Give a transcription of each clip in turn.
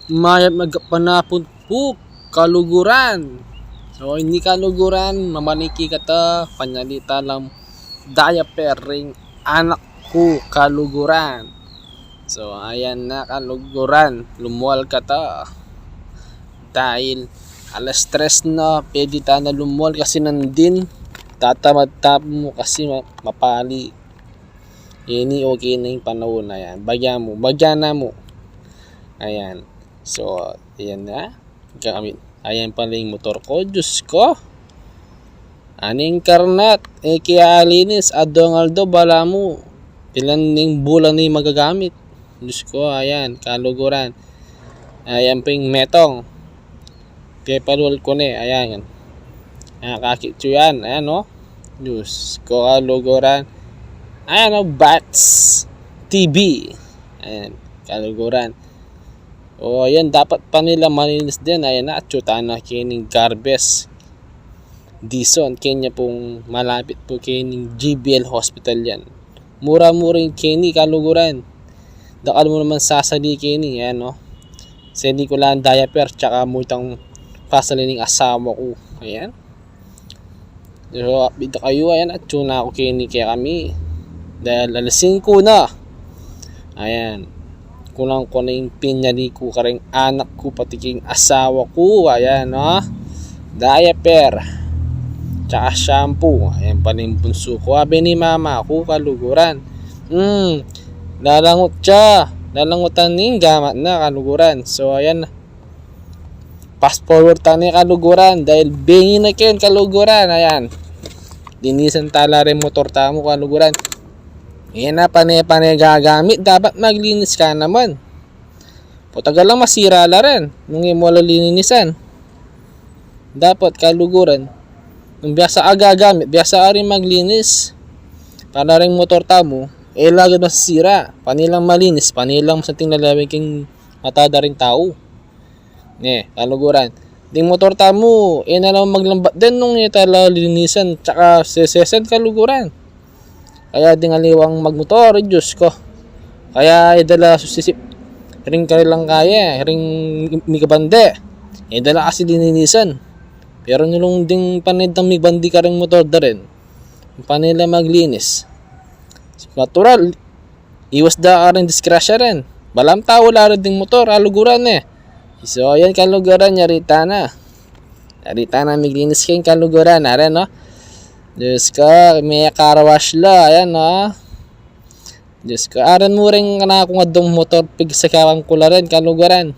mayat magpanapon po kaluguran. So hindi kaluguran, mamaniki ka ta, panyalita lang diaper ring anak ko kaluguran. So ayan na kaluguran, lumuwal ka ta. Dahil alas 3 na, pwede ta na lumuwal kasi nandin. Tatamad-tap mo kasi mapali. Ini okay na yung panahon na yan. Bagyan na mo. Ayan. So, ayan na. Gamit. Ayan pala yung motor ko. Diyos ko. Aning karnat. Kaya alinis. Aldo bala mo. Pilan ning bulan na yung magagamit. Diyos ko. Ayan. Kaluguran. Ayan pa yung metong. Kaya palul ko na. Ayan. Kakitso yan. Ayan o. Diyos ko. Kaluguran. Ayan o. Bats TV. Ayan. Kaluguran. O ayan, dapat pa nila malinis din. Ayan na, atsuta na kining garbes. Dison, kanya pong malapit po kining GBL Hospital yan. Mura-mura yung kini kaluguran. Dakal mo naman sasali kini, ayan no. Sindi ko lang diaper, tsaka mutang pasalining asawa ko. Ayan. So, update kayo, ayan, atsuna ako kini kaya kami. Dahil alasing ko na. Ayan. Kulang ko na yung pinyali ko karing anak ko pati king asawa ko. Ayan no. Diaper tsaka shampoo. Ayan pa yung bunso ko. Sabi ni mama ko kaluguran. Lalangot siya. Lalangotan ning gamat na kaluguran. So ayan. Fast forward tani kaluguran. Dahil bengi na kayo kaluguran. Ayan. Dinisan tala rin motor tamo kaluguran. Ayan na, panay gagamit. Dapat maglinis ka naman. Putagal lang masira la rin. Nung imo linisan. Dapat kaluguran. Nung biasa gagamit, biasa rin maglinis. Para rin motor tamo, lagad masira. Panilang malinis, panilang sa tinalawin king matada rin tao. Kaluguran. Ding motor tamo, na lang maglambat din nung itala linisan. Tsaka sesesen kaluguran. Kaya di nga liwang magmotor, Diyos ko. Kaya idala susisip. Ring ka lang kaya, ring migabande. Idala kasi dininisan. Pero nilong ding panidang migabandi ka ring motor da rin. Panila maglinis. Natural. Iwas da ka rin diskrasya rin. Balam tao la rin ding motor, aluguran So ayan kaluguran, yarita na. Yarita na miglinis kayong kaluguran. Ayan no. Diyos ko, may karawash la. Ayan, no? Diyos ko, aran mo rin na akong adong motor pigsakawang ko la rin, kalugaran.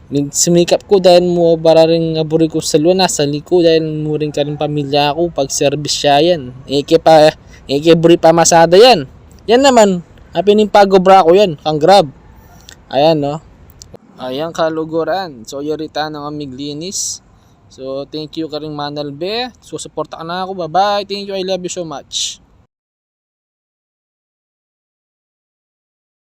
Sumikap ko dahil mo para rin aburi ko sa luwa, nasa liko dahil mo rin ka rin pamilya ko pag service siya yan. Buri pa masada yan. Yan naman, hapining pagobra ko yan, kang grab. Ayan, no? Ayan, kaluguran. So, yarita ng amiglinis. So, thank you ka rin Manal Be. So, support ka na ako. Bye-bye. Thank you. I love you so much.